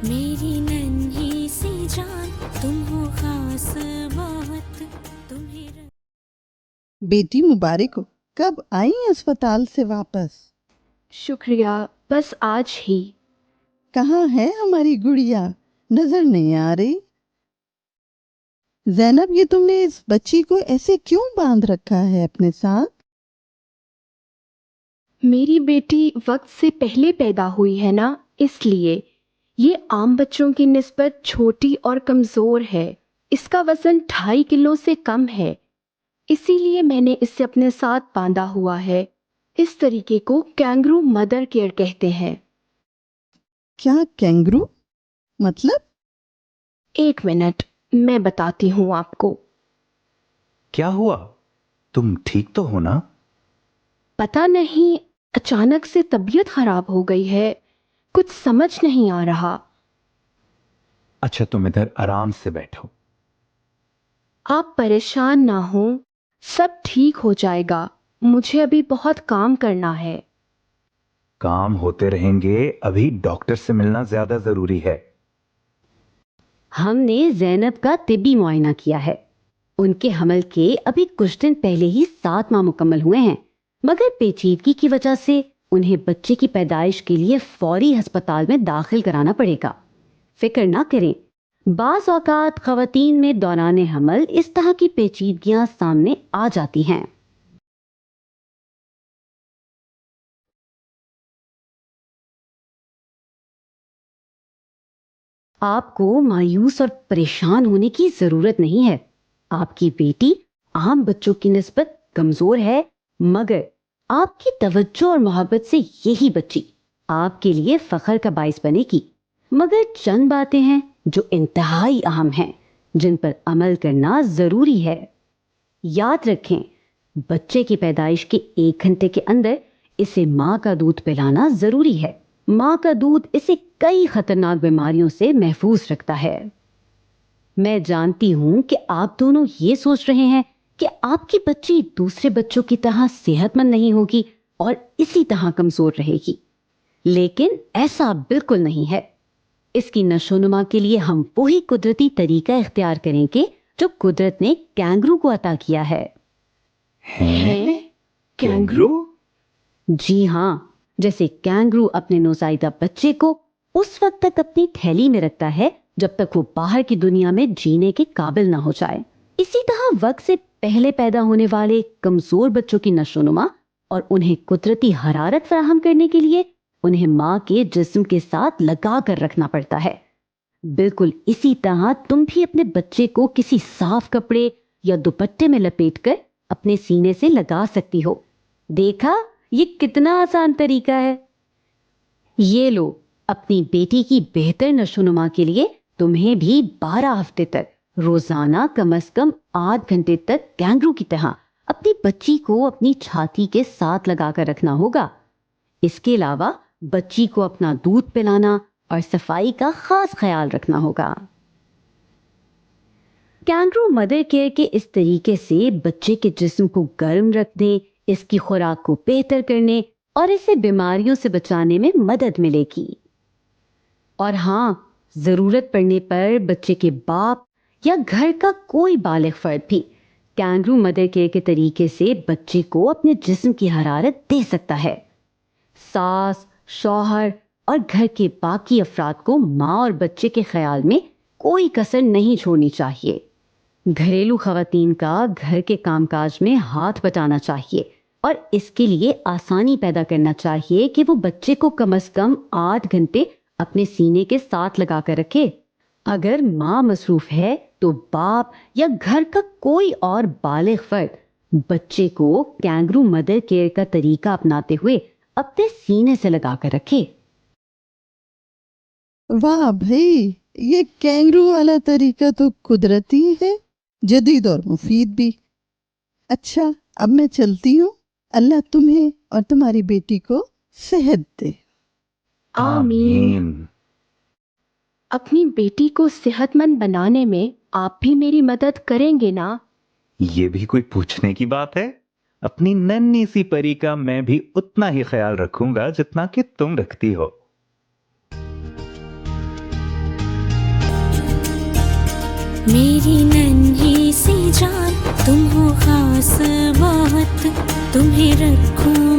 میری ننھی سی جان تم ہو خاص بہت تمہیں بیٹی مبارک ہو، کب آئی اسپتال سے واپس؟ شکریہ، بس آج ہی۔ کہاں ہے ہماری گڑیا؟ نظر نہیں آ رہی۔ زینب، یہ تم نے اس بچی کو ایسے کیوں باندھ رکھا ہے اپنے ساتھ؟ میری بیٹی وقت سے پہلے پیدا ہوئی ہے نا، اس لیے یہ عام بچوں کی نسبت چھوٹی اور کمزور ہے۔ اس کا وزن 2.5 کلو سے کم ہے، اسی لیے میں نے اسے اپنے ساتھ باندھا ہوا ہے۔ اس طریقے کو کینگرو مدر کیئر کہتے ہیں۔ کیا کینگرو مطلب؟ 1 منٹ، میں بتاتی ہوں آپ کو۔ کیا ہوا؟ تم ٹھیک تو ہو نا؟ پتہ نہیں، اچانک سے طبیعت خراب ہو گئی ہے، کچھ سمجھ نہیں آ رہا۔ اچھا، تم ادھر آرام سے بیٹھو۔ آپ پریشان نہ ہوں، سب ٹھیک ہو جائے گا۔ مجھے ابھی بہت کام کرنا ہے۔ کام ہوتے رہیں گے، ابھی ڈاکٹر سے ملنا زیادہ ضروری ہے۔ ہم نے زینب کا طبی معائنہ کیا ہے۔ ان کے حمل کے ابھی کچھ دن پہلے ہی 7 ماہ مکمل ہوئے ہیں، مگر پیچیدگی کی وجہ سے انہیں بچے کی پیدائش کے لیے فوری ہسپتال میں داخل کرانا پڑے گا۔ فکر نہ کریں، بعض اوقات خواتین میں دوران حمل اس طرح کی پیچیدگیاں سامنے آ جاتی ہیں۔ آپ کو مایوس اور پریشان ہونے کی ضرورت نہیں ہے۔ آپ کی بیٹی عام بچوں کی نسبت کمزور ہے، مگر آپ کی توجہ اور محبت سے یہی بچی آپ کے لیے فخر کا باعث بنے گی۔ مگر چند باتیں ہیں جو انتہائی اہم ہیں، جن پر عمل کرنا ضروری ہے۔ یاد رکھیں، بچے کی پیدائش کے 1 گھنٹے کے اندر اسے ماں کا دودھ پلانا ضروری ہے۔ ماں کا دودھ اسے کئی خطرناک بیماریوں سے محفوظ رکھتا ہے۔ میں جانتی ہوں کہ آپ دونوں یہ سوچ رہے ہیں کہ آپ کی بچی دوسرے بچوں کی طرح صحت مند نہیں ہوگی اور اسی طرح کمزور رہے گی، لیکن ایسا بالکل نہیں ہے۔ اس کی نشو و نما کے لیے ہم وہی قدرتی طریقہ اختیار کریں گے جو قدرت نے کینگرو کو عطا کیا ہے۔ ہیں؟ کینگرو؟ جی ہاں، جیسے کینگرو اپنے نوزائیدہ بچے کو اس وقت تک اپنی تھیلی میں رکھتا ہے جب تک وہ باہر کی دنیا میں جینے کے قابل نہ ہو جائے، اسی طرح وقت سے پہلے پیدا ہونے والے کمزور بچوں کی نشو و نما اور انہیں قدرتی حرارت فراہم کرنے کے لیے انہیں ماں کے جسم کے ساتھ لگا کر رکھنا پڑتا ہے۔ بالکل اسی طرح تم بھی اپنے بچے کو کسی صاف کپڑے یا دوپٹے میں لپیٹ کر اپنے سینے سے لگا سکتی ہو۔ دیکھا، یہ کتنا آسان طریقہ ہے۔ یہ لو، اپنی بیٹی کی بہتر نشو و نما کے لیے تمہیں بھی 12 ہفتے تک روزانہ کم از کم 8 گھنٹے تک کینگرو کی طرح اپنی بچی کو اپنی چھاتی کے ساتھ لگا کر رکھنا ہوگا۔ اس کے علاوہ بچی کو اپنا دودھ پلانا اور صفائی کا خاص خیال رکھنا ہوگا۔ کینگرو مدر کیئر کے اس طریقے سے بچے کے جسم کو گرم رکھنے، اس کی خوراک کو بہتر کرنے اور اسے بیماریوں سے بچانے میں مدد ملے گی۔ اور ہاں، ضرورت پڑنے پر بچے کے باپ یا گھر کا کوئی بالغ فرد بھی کینگرو مدر کیئر کے طریقے سے بچے کو اپنے جسم کی حرارت دے سکتا ہے۔ ساس، شوہر اور گھر کے باقی افراد کو ماں اور بچے کے خیال میں کوئی کسر نہیں چھوڑنی چاہیے۔ گھریلو خواتین کا گھر کے کام کاج میں ہاتھ بٹانا چاہیے اور اس کے لیے آسانی پیدا کرنا چاہیے کہ وہ بچے کو کم از کم 8 گھنٹے اپنے سینے کے ساتھ لگا کر رکھے۔ اگر ماں مصروف ہے تو باپ یا گھر کا کوئی اور بالغ فرد بچے کو کینگرو مدر کیئر کا طریقہ اپناتے ہوئے اپنے سینے سے لگا کر رکھے۔ واہ بھائی، یہ کینگرو والا طریقہ تو قدرتی ہے، جدید اور مفید بھی۔ اچھا، اب میں چلتی ہوں۔ اللہ تمہیں اور تمہاری بیٹی کو صحت دے۔ آمین۔ اپنی بیٹی کو صحت مند بنانے میں آپ بھی میری مدد کریں گے نا؟ یہ بھی کوئی پوچھنے کی بات ہے؟ اپنی ننھی سی پری کا میں بھی اتنا ہی خیال رکھوں گا جتنا کہ تم رکھتی ہو۔ میری ننھی سی جان تم ہو خاص بہت، تمہیں رکھوں